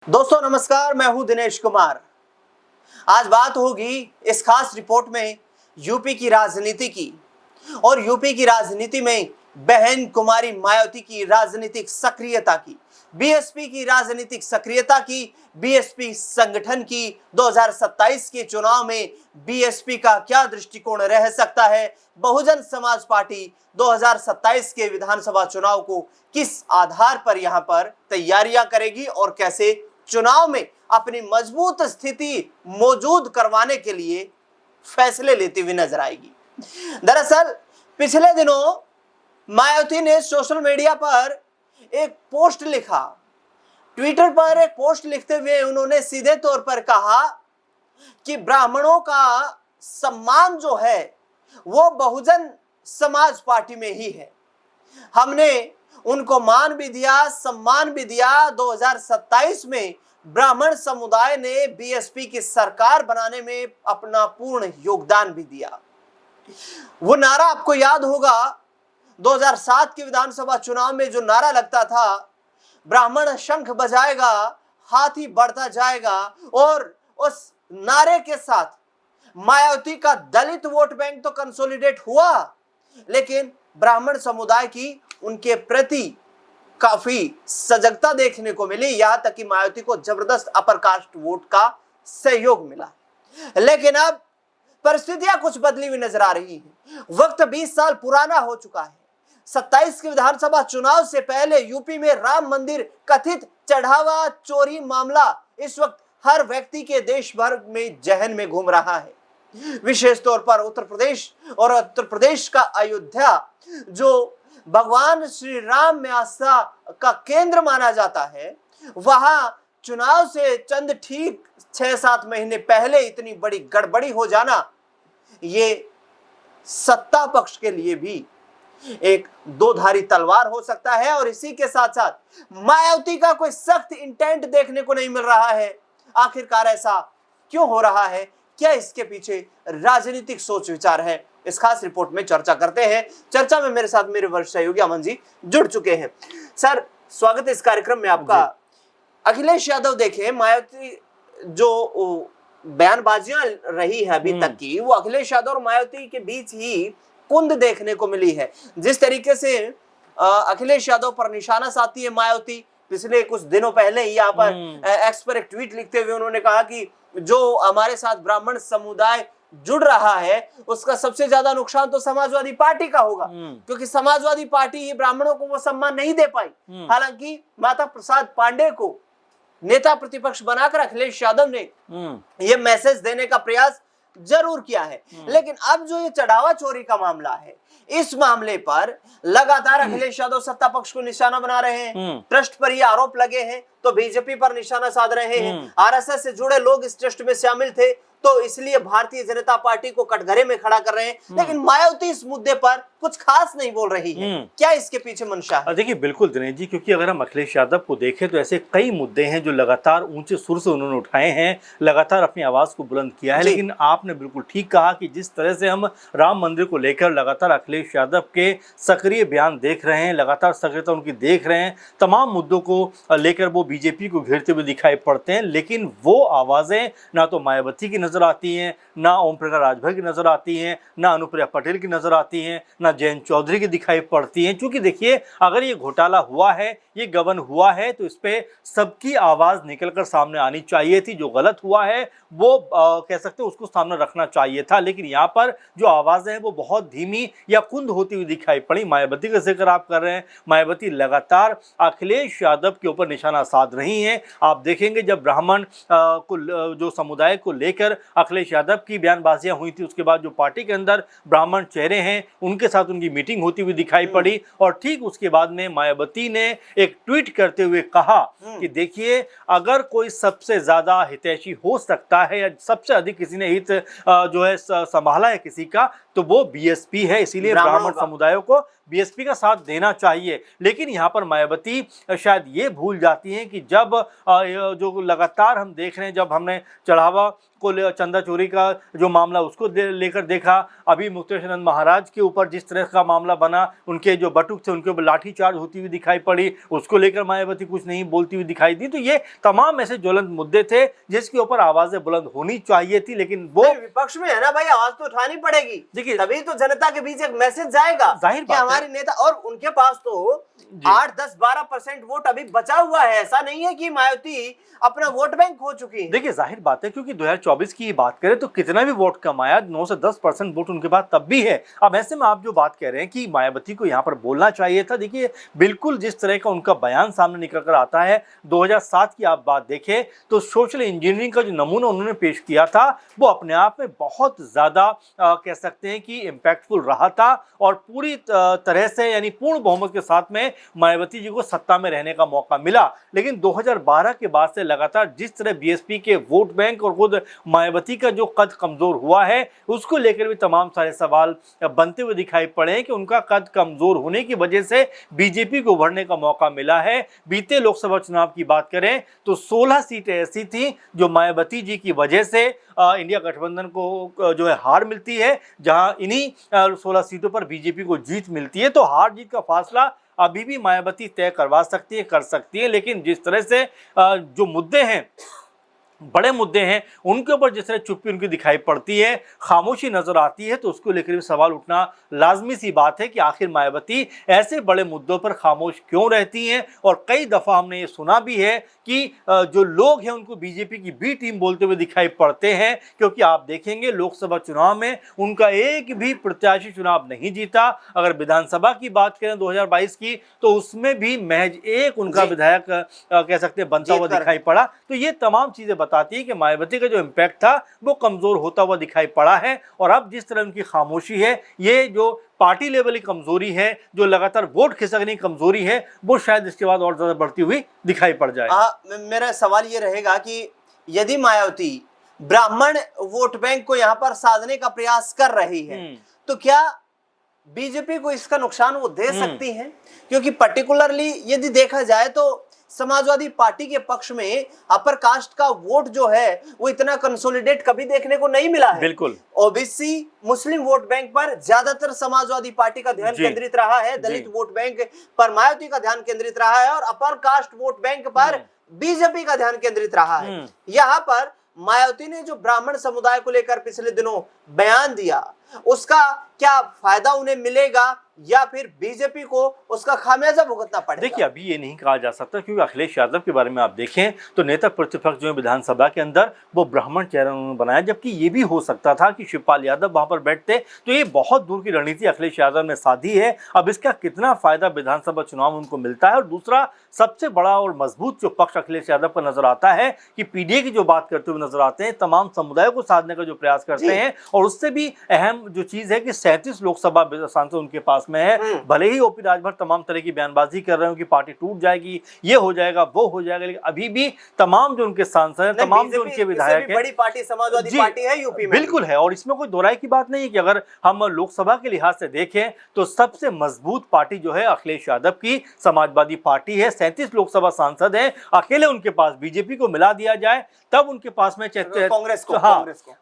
दोस्तों नमस्कार, मैं हूं दिनेश कुमार। आज बात होगी इस खास रिपोर्ट में यूपी की राजनीति की और यूपी की राजनीति में बहन कुमारी मायावती की राजनीतिक सक्रियता की, बीएसपी की राजनीतिक सक्रियता की, बीएसपी संगठन की 2027 के चुनाव में बीएसपी का क्या दृष्टिकोण रह सकता है, बहुजन समाज पार्टी 2027 के विधानसभा चुनाव को किस आधार पर यहां पर तैयारियां करेगी और कैसे चुनाव में अपनी मजबूत स्थिति मौजूद करवाने के लिए फैसले लेती हुई नजर आएगी। दरअसल पिछले दिनों मायावती ने सोशल मीडिया पर एक पोस्ट लिखा। ट्विटर पर एक पोस्ट लिखते हुए उन्होंने सीधे तौर पर कहा कि ब्राह्मणों का सम्मान जो है वो बहुजन समाज पार्टी में ही है। हमने उनको मान भी दिया, सम्मान भी दिया। 2027 में ब्राह्मण समुदाय ने बीएसपी की सरकार बनाने में अपना पूर्ण योगदान भी दिया। वो नारा आपको याद होगा, 2007 के विधानसभा चुनाव में जो नारा लगता था, ब्राह्मण शंख बजाएगा हाथी बढ़ता जाएगा, और उस नारे के साथ मायावती का दलित वोट बैंक तो कंसोलिडेट हुआ, लेकिन ब्राह्मण समुदाय की उनके प्रति काफी सजगता देखने को मिली। यहां तक कि मायावती को जबरदस्त अपर कास्ट वोट का सहयोग मिला। लेकिन अब परिस्थितियां कुछ बदली हुई नजर आ रही है। वक्त 20 साल पुराना हो चुका है। 27 के विधानसभा चुनाव से पहले यूपी में राम मंदिर कथित चढ़ावा चोरी मामला इस वक्त हर व्यक्ति के देश भर में जहन में घूम रहा है। विशेष तौर पर उत्तर प्रदेश और उत्तर प्रदेश का अयोध्या, जो भगवान श्री राम में आस्था का केंद्र माना जाता है, वहां चुनाव से चंद ठीक 6-7 महीने पहले इतनी बड़ी गड़बड़ी हो जाना, ये सत्ता पक्ष के लिए भी एक दोधारी तलवार हो सकता है। और इसी के साथ साथ मायावती का कोई सख्त इंटेंट देखने को नहीं मिल रहा है। आखिरकार ऐसा क्यों हो रहा है? क्या इसके पीछे राजनीतिक सोच विचार है? इस खास रिपोर्ट में चर्चा करते हैं। चर्चा में मेरे साथ मेरे वरिष्ठ सहयोगी अमन जी जुड़ चुके हैं। सर, स्वागत है इस कार्यक्रम में आपका। अखिलेश यादव, देखें, मायावती जो बयानबाजियां रही है अभी तक की, वो अखिलेश यादव और मायावती के बीच ही कुंद देखने को मिली है। जिस तरीके से अखिलेश यादव पर निशाना साधती है मायावती, पिछले कुछ दिनों पहले ही यहाँ पर एक्स पर एक ट्वीट लिखते हुए उन्होंने कहा कि जो हमारे साथ ब्राह्मण समुदाय जुड़ रहा है उसका सबसे ज्यादा नुकसान तो समाजवादी पार्टी का होगा, क्योंकि समाजवादी पार्टी ही ब्राह्मणों को वो सम्मान नहीं दे पाई। हालांकि माता प्रसाद पांडे को नेता प्रतिपक्ष बनाकर अखिलेश यादव ने ये मैसेज देने का प्रयास जरूर किया है। लेकिन अब जो ये चढ़ावा चोरी का मामला है, इस मामले पर लगातार अखिलेश यादव सत्ता पक्ष को निशाना बना रहे हैं। ट्रस्ट पर ये आरोप लगे हैं तो बीजेपी पर निशाना साध रहे हैं। आरएसएस से जुड़े लोग इस ट्रस्ट में शामिल थे तो इसलिए भारतीय जनता पार्टी को कटघरे में खड़ा कर रहे हैं। लेकिन मायावती इस मुद्दे पर कुछ खास नहीं बोल रही है। क्या इसके पीछे मंशा है? देखिए, बिल्कुल दिनेश जी, क्योंकि अगर हम अखिलेश यादव को देखें तो ऐसे कई मुद्दे हैं जो लगातार ऊंचे सुर से उन्होंने उठाए हैं, लगातार अपनी आवाज को बुलंद किया है। लेकिन आपने बिल्कुल ठीक कहा कि जिस तरह से हम राम मंदिर को लेकर लगातार अखिलेश यादव के सक्रिय बयान देख रहे हैं, लगातार सक्रियता उनकी देख रहे हैं, तमाम मुद्दों को लेकर वो बीजेपी को घेरते हुए दिखाई पड़ते हैं, लेकिन वो आवाजें ना तो मायावती की नजर आती हैं, ना ओम प्रकाश राजभर की नजर आती हैं, ना अनुप्रिया पटेल की नजर आती हैं, ना जयंत चौधरी की दिखाई पड़ती हैं। क्योंकि देखिए, अगर ये घोटाला हुआ है, ये गबन हुआ है, तो इस पे सबकी आवाज निकलकर सामने आनी चाहिए थी। जो गलत हुआ है वो कह सकते हैं उसको सामने रखना चाहिए था। लेकिन यहाँ पर जो आवाजें हैं वो बहुत धीमी या कुंद होती हुई दिखाई पड़ी। मायावती का जिक्र आप कर रहे हैं, मायावती लगातार अखिलेश यादव के ऊपर निशाना साध रही हैं। आप देखेंगे जब ब्राह्मण को जो समुदाय को लेकर अखिलेश यादव की बयानबाजियां हुई थी, उसके बाद जो पार्टी के अंदर ब्राह्मण चेहरे हैं उनके साथ उनकी मीटिंग होती हुई दिखाई पड़ी। और ठीक उसके बाद में मायावती ने एक ट्वीट करते हुए कहा कि देखिए, अगर कोई सबसे ज्यादा हितैषी हो सकता है या सबसे अधिक किसी ने हित जो है संभाला है किसी का, तो वो बीएसपी है। इसीलिए ब्राह्मण समुदायों को बीएसपी का साथ देना चाहिए। लेकिन यहाँ पर मायावती शायद ये भूल जाती हैं कि जब जो लगातार हम देख रहे हैं, जब हमने चढ़ावा को चंदा चोरी का जो मामला उसको लेकर देखा, अभी मुक्तेश्वर महाराज के ऊपर जिस तरह का मामला बना, उनके जो बटुक थे उनके ऊपर लाठीचार्ज होती हुई दिखाई पड़ी, उसको लेकर मायावती कुछ नहीं बोलती हुई दिखाई दी। तो ये तमाम ऐसे ज्वलंत मुद्दे थे जिसके ऊपर आवाजें बुलंद होनी चाहिए थी, लेकिन वो विपक्ष में है ना भाई, आवाज तो उठानी पड़ेगी। देखिए, तभी तो जनता के बीच एक मैसेज जाएगा जाहिर कि हमारे नेता, और उनके पास तो 8-10-12% वोट अभी बचा हुआ है। ऐसा नहीं है कि मायावती अपना वोट बैंक खो चुकी है। देखिए जाहिर बात है, क्योंकि 2024 की बात करें तो कितना भी वोट कमाया, 9 से 10% वोट उनके पास तब भी है। अब ऐसे में आप जो बात कह रहे हैं कि मायावती को यहाँ पर बोलना चाहिए था, देखिए बिल्कुल जिस तरह का उनका बयान सामने निकल कर आता है, 2007 की आप बात देखें तो सोशल इंजीनियरिंग का जो नमूना उन्होंने पेश किया था वो अपने आप में बहुत ज़्यादा कह सकते हैं कि इम्पैक्टफुल रहा था, और पूरी तरह से यानी पूर्ण बहुमत के साथ में मायावती जी को सत्ता में रहने का मौका मिला। लेकिन 2012 के बाद से लगातार जिस तरह बीएसपी के वोट बैंक और खुद मायावती का जो कद कमजोर हुआ है, उसको लेकर भी तमाम सारे सवाल बनते हुए दिखाई पड़े हैं कि उनका कद कमजोर होने की वजह से बीजेपी को उभरने का मौका मिला है। बीते लोकसभा चुनाव की बात करें तो 16 सीटें ऐसी थी जो मायावती जी की वजह से इंडिया गठबंधन को जो है हार मिलती है, जहां इन्हीं 16 सीटों पर बीजेपी को जीत मिलती है। तो हार जीत का फासला अभी भी मायावती तय करवा सकती है, कर सकती है, लेकिन जिस तरह से जो मुद्दे हैं, बड़े मुद्दे हैं, उनके ऊपर जिस तरह चुप्पी उनकी दिखाई पड़ती है, खामोशी नजर आती है, तो उसको लेकर भी सवाल उठना लाजमी सी बात है कि आखिर मायावती ऐसे बड़े मुद्दों पर खामोश क्यों रहती हैं। और कई दफ़ा हमने ये सुना भी है कि जो लोग हैं उनको बीजेपी की बी टीम बोलते हुए दिखाई पड़ते हैं, क्योंकि आप देखेंगे लोकसभा चुनाव में उनका एक भी प्रत्याशी चुनाव नहीं जीता। अगर विधानसभा की बात करें 2022 की, तो उसमें भी महज एक उनका विधायक कह सकते हैं बनता हुआ दिखाई पड़ा। तो ये तमाम चीज़ें बताती है कि मायावती का जो इम्पैक्ट था वो कमजोर होता हुआ दिखाई पड़ा है। और अब जिस तरह उनकी खामोशी है, ये जो पार्टी लेवल की कमजोरी है, जो लगातार वोट खिसकने की कमजोरी है, वो शायद इसके बाद और ज्यादा बढ़ती हुई दिखाई पड़ जाए। मेरा सवाल ये रहेगा कि यदि मायावती ब्राह्मण वोट बैंक को यहाँ पर साधने का प्रयास कर रही है, तो क्या बीजेपी को इसका नुकसान वो दे सकती है? क्योंकि पर्टिकुलरली यदि देखा जाए तो समाजवादी पार्टी के पक्ष में अपर कास्ट का वोट जो है वो इतना कंसोलिडेट कभी देखने को नहीं मिला है। बिल्कुल ओबीसी मुस्लिम वोट बैंक पर ज्यादातर समाजवादी पार्टी का ध्यान केंद्रित रहा है, दलित वोट बैंक पर मायावती का ध्यान केंद्रित रहा है, और अपर कास्ट वोट बैंक पर बीजेपी का ध्यान केंद्रित रहा है। यहाँ पर मायावती ने जो ब्राह्मण समुदाय को लेकर पिछले दिनों बयान दिया, उसका क्या फायदा उन्हें मिलेगा या फिर बीजेपी को उसका खामियाजा भुगतना पड़ेगा? देखिए अभी ये नहीं कहा जा सकता, क्योंकि अखिलेश यादव के बारे में आप देखें तो नेता प्रतिपक्ष जो है विधानसभा के अंदर वो ब्राह्मण चेहरा उन्होंने बनाया, जबकि ये भी हो सकता था कि शिवपाल यादव वहां पर बैठते। तो ये बहुत दूर की रणनीति अखिलेश यादव ने साधी है। अब इसका कितना फायदा विधानसभा चुनाव में उनको मिलता है। और दूसरा सबसे बड़ा और मजबूत जो पक्ष अखिलेश यादव का नजर आता है कि पीडीए की जो बात करते हुए नजर आते हैं, तमाम समुदायों को साधने का जो प्रयास करते हैं, और उससे भी अहम जो चीज है कि 37 लोकसभा सांसद उनके पास में है। भले ही ओपी राजभर तमाम तरह की बयानबाजी कर रहे हो कि पार्टी टूट जाएगी, ये हो जाएगा, वो हो जाएगा, लेकिन अभी भी तमाम जो उनके सांसद हैं, तमाम जो उनके विधायक हैं, बड़ी पार्टी समाजवादी पार्टी है यूपी में, बिल्कुल है। और इसमें कोई दोहराई की बात नहीं है कि अगर हम लोकसभा के लिहाज से देखें तो सबसे मजबूत पार्टी जो है अखिलेश यादव की समाजवादी पार्टी है। 37 लोकसभा सांसद हैं, अकेले उनके पास बीजेपी को मिला दिया जाए तब उनके पास में कांग्रेस को,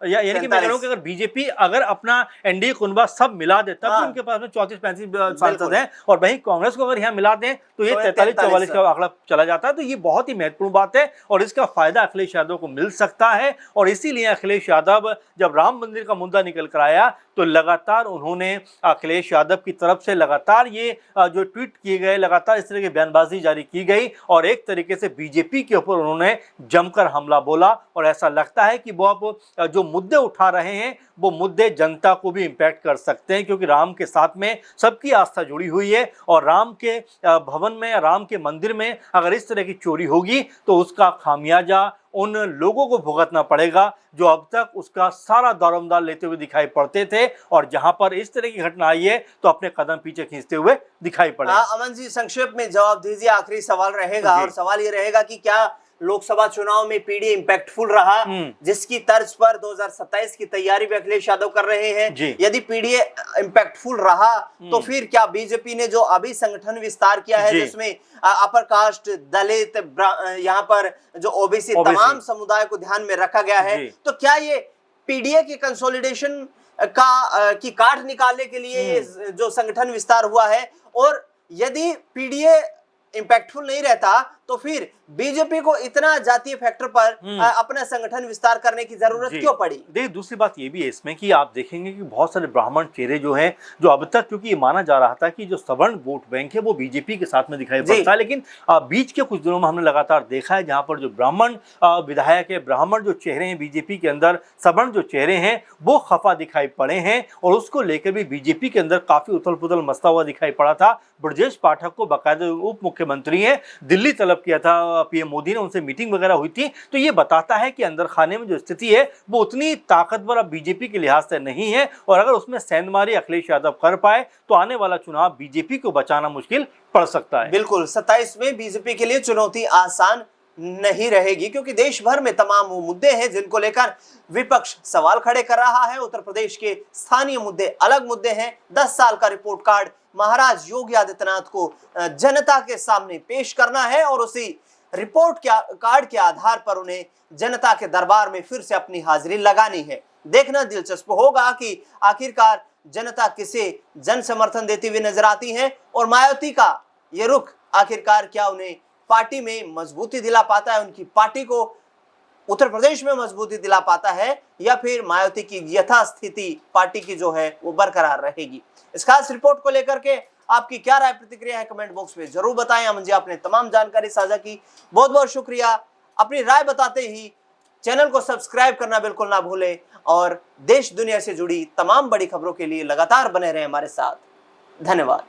यानी कि मैं कह रहा हूं कि अगर बीजेपी अगर अपना एनडीए कुनबा सब मिला दे तब उनके पास में 34-35 सांसद हैं, और वहीं कांग्रेस को अगर यहाँ मिला दें तो ये 43-44 का आंकड़ा चला जाता है। तो ये बहुत ही महत्वपूर्ण बात है और इसका फायदा अखिलेश यादव को मिल सकता है। और इसीलिए अखिलेश यादव जब राम मंदिर का मुद्दा निकल कर आया तो लगातार उन्होंने अखिलेश यादव की तरफ से लगातार ये जो ट्वीट किए गए, लगातार इस तरह की बयानबाजी जारी की गई, और एक तरीके से बीजेपी के ऊपर उन्होंने जमकर हमला बोला। और ऐसा लगता है कि वो अब जो मुद्दे उठा रहे हैं वो मुद्दे जनता को भी इम्पैक्ट कर सकते हैं, क्योंकि राम के साथ में सबकी आस्था जुड़ी हुई है। और राम के भवन में, राम के मंदिर में अगर इस तरह की चोरी होगी तो उसका खामियाजा उन लोगों को भुगतना पड़ेगा जो अब तक उसका सारा दारोमदार लेते हुए दिखाई पड़ते थे, और जहां पर इस तरह की घटना आई है तो अपने कदम पीछे खींचते हुए दिखाई पड़े। अमन जी संक्षेप में जवाब दीजिए, आखिरी सवाल रहेगा, और सवाल ये रहेगा कि क्या लोकसभा चुनाव में पीडीए इंपैक्टफुल रहा, जिसकी तर्ज पर 2027 की तैयारी भी अखिलेश यादव कर रहे हैं। यदि पीडीए इंपैक्टफुल रहा तो फिर क्या बीजेपी ने जो अभी संगठन विस्तार किया है, जिसमें अपर कास्ट, दलित, यहाँ पर जो ओबीसी तमाम समुदाय को ध्यान में रखा गया है, तो क्या ये पीडीए की कंसोलिडेशन की काट निकालने के लिए जो संगठन विस्तार हुआ है? और यदि पीडीए इंपैक्टफुल नहीं रहता तो फिर बीजेपी को इतना जातीय फैक्टर पर अपना संगठन विस्तार करने की जरूरत क्यों पड़ी? देखिए, दूसरी बात ये भी है इसमें कि आप देखेंगे कि बहुत सारे ब्राह्मण चेहरे जो हैं, जो अब तक, क्योंकि ये माना जा रहा था कि जो सवर्ण वोट बैंक है वो बीजेपी के साथ में दिखाई पड़ता है, लेकिन बीच के कुछ दिनों में हमने लगातार देखा है जहां पर जो ब्राह्मण विधायक है, ब्राह्मण जो चेहरे हैं बीजेपी के अंदर, सवर्ण जो चेहरे हैं वो खफा दिखाई पड़े हैं, और उसको लेकर भी बीजेपी के अंदर काफी उथल पुथल मचता हुआ दिखाई पड़ा था। ब्रजेश पाठक को बाकायदा उप मुख्यमंत्री है, दिल्ली तलब किया था पीएम मोदी ने, उनसे मीटिंग वगैरह हुई थी। तो ये बताता है कि अंदर खाने में जो स्थिति है वो उतनी ताकतवर अब बीजेपी के लिहाज से नहीं है, और अगर उसमें सेंधमारी अखिलेश यादव कर पाए तो आने वाला चुनाव बीजेपी को बचाना मुश्किल पड़ सकता है। बिल्कुल, 27 में बीजेपी के लिए चुनौती आसान नहीं रहेगी, क्योंकि देश भर में तमाम वो मुद्दे हैं जिनको लेकर विपक्ष सवाल खड़े कर रहा है। उत्तर प्रदेश के स्थानीय मुद्दे अलग मुद्दे हैं। 10 साल का रिपोर्ट कार्ड महाराज योगी आदित्यनाथ को जनता के सामने पेश करना है, और उसी रिपोर्ट कार्ड के आधार पर उन्हें जनता के दरबार में फिर से अपनी हाजिरी लगानी है। देखना दिलचस्प होगा कि आखिरकार जनता किसे जन समर्थन देती हुई नजर आती है, और मायावती का ये रुख आखिरकार क्या उन्हें पार्टी में मजबूती दिला पाता है, उनकी पार्टी को उत्तर प्रदेश में मजबूती दिला पाता है, या फिर मायावती की यथास्थिति पार्टी की जो है वो बरकरार रहेगी। इस खास रिपोर्ट को लेकर के आपकी क्या राय प्रतिक्रिया है, कमेंट बॉक्स में जरूर बताएं। अमन जी, आपने तमाम जानकारी साझा की, बहुत बहुत शुक्रिया। अपनी राय बताते ही चैनल को सब्सक्राइब करना बिल्कुल ना भूलें, और देश दुनिया से जुड़ी तमाम बड़ी खबरों के लिए लगातार बने रहें हमारे साथ। धन्यवाद।